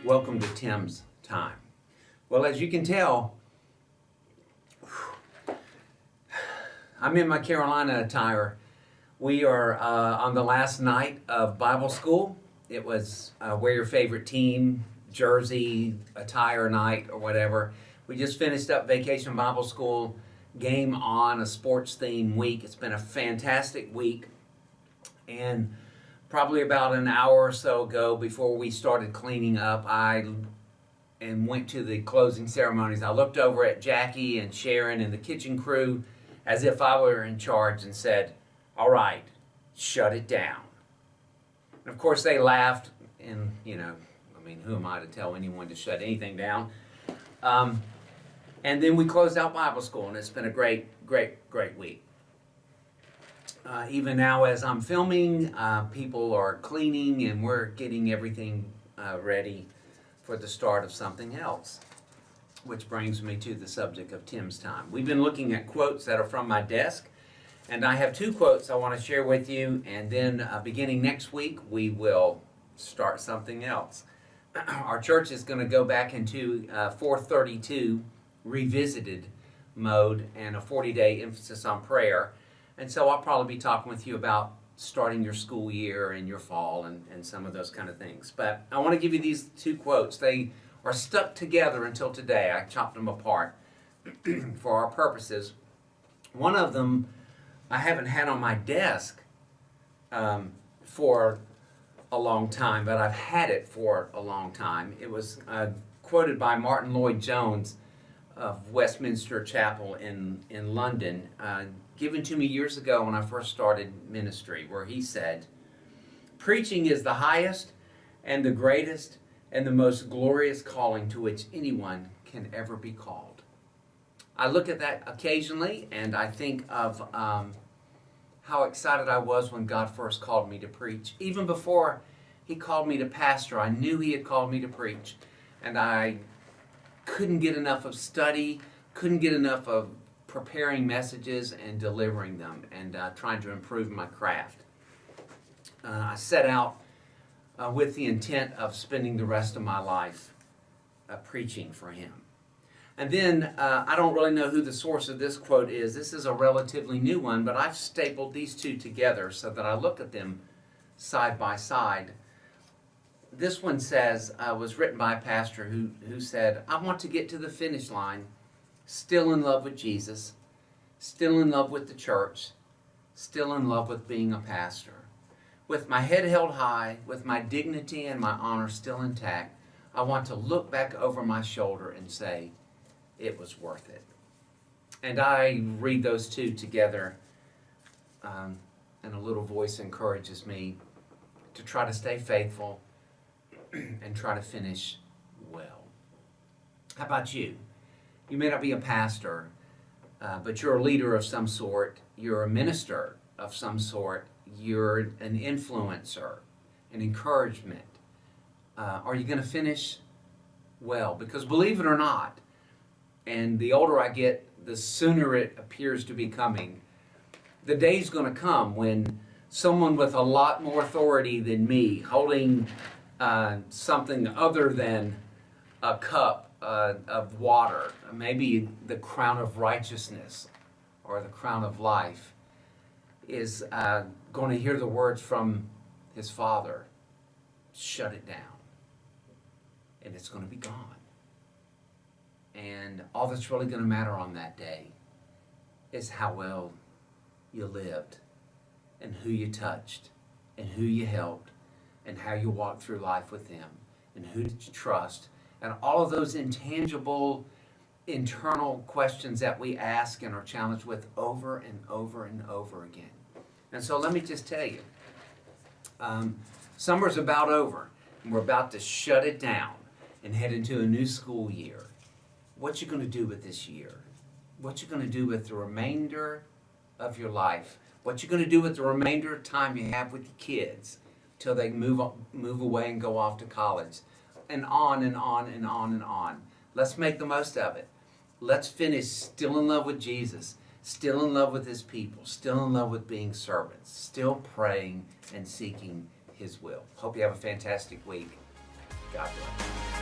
Welcome to Tim's Time. Well, as you can tell, I'm in my Carolina attire. We are on the last night of Bible school. It was wear your favorite team jersey attire night or whatever. We just finished up Vacation Bible School, game on, a sports theme week. It's been a fantastic week. And probably about an hour or so ago, before we started cleaning up, I went to the closing ceremonies. I looked over at Jackie and Sharon and the kitchen crew as if I were in charge and said, "All right, shut it down." And of course they laughed, and who am I to tell anyone to shut anything down? And then we closed out Bible school, and it's been a great week. Even now as I'm filming, people are cleaning and we're getting everything ready for the start of something else. Which brings me to the subject of Tim's Time. We've been looking at quotes that are from my desk, and I have two quotes I want to share with you, and then beginning next week we will start something else. Our church is going to go back into 432 revisited mode and a 40-day emphasis on prayer. And so I'll probably be talking with you about starting your school year and your fall and some of those kind of things. But I want to give you these two quotes. They are stuck together until today. I chopped them apart for our purposes. One of them I haven't had on my desk for a long time, but I've had it for a long time. It was quoted by Martin Lloyd-Jones of Westminster Chapel in London, given to me years ago when I first started ministry, where he said, "Preaching is the highest and the greatest and the most glorious calling to which anyone can ever be called." I look at that occasionally and I think of how excited I was when God first called me to preach. Even before he called me to pastor, I knew he had called me to preach, and I couldn't get enough of study, couldn't get enough of preparing messages and delivering them, and trying to improve my craft. I set out with the intent of spending the rest of my life preaching for him. And then, I don't really know who the source of this quote is. This is a relatively new one, but I've stapled these two together so that I look at them side by side. This one says, was written by a pastor who said, "I want to get to the finish line, still in love with Jesus, still in love with the church, still in love with being a pastor. With my head held high, with my dignity and my honor still intact, I want to look back over my shoulder and say, it was worth it." And I read those two together, and a little voice encourages me to try to stay faithful and try to finish well. How about you? You may not be a pastor, but you're a leader of some sort. You're a minister of some sort. You're an influencer, an encouragement. Are you going to finish well? Because believe it or not, and the older I get, the sooner it appears to be coming, the day's going to come when someone with a lot more authority than me, holding something other than a cup of water, maybe the crown of righteousness or the crown of life, is going to hear the words from his Father, "Shut it down." And it's going to be gone. And all that's really going to matter on that day is how well you lived and who you touched and who you helped and how you walked through life with them and who did you trust, and all of those intangible internal questions that we ask and are challenged with over and over and over again. And so let me just tell you, summer's about over and we're about to shut it down and head into a new school year. What you going to do with this year? What you going to do with the remainder of your life? What you going to do with the remainder of time you have with your kids till they move away and go off to college? And on and on and on and on. Let's make the most of it. Let's finish still in love with Jesus, still in love with his people, still in love with being servants, still praying and seeking his will. Hope you have a fantastic week. God bless.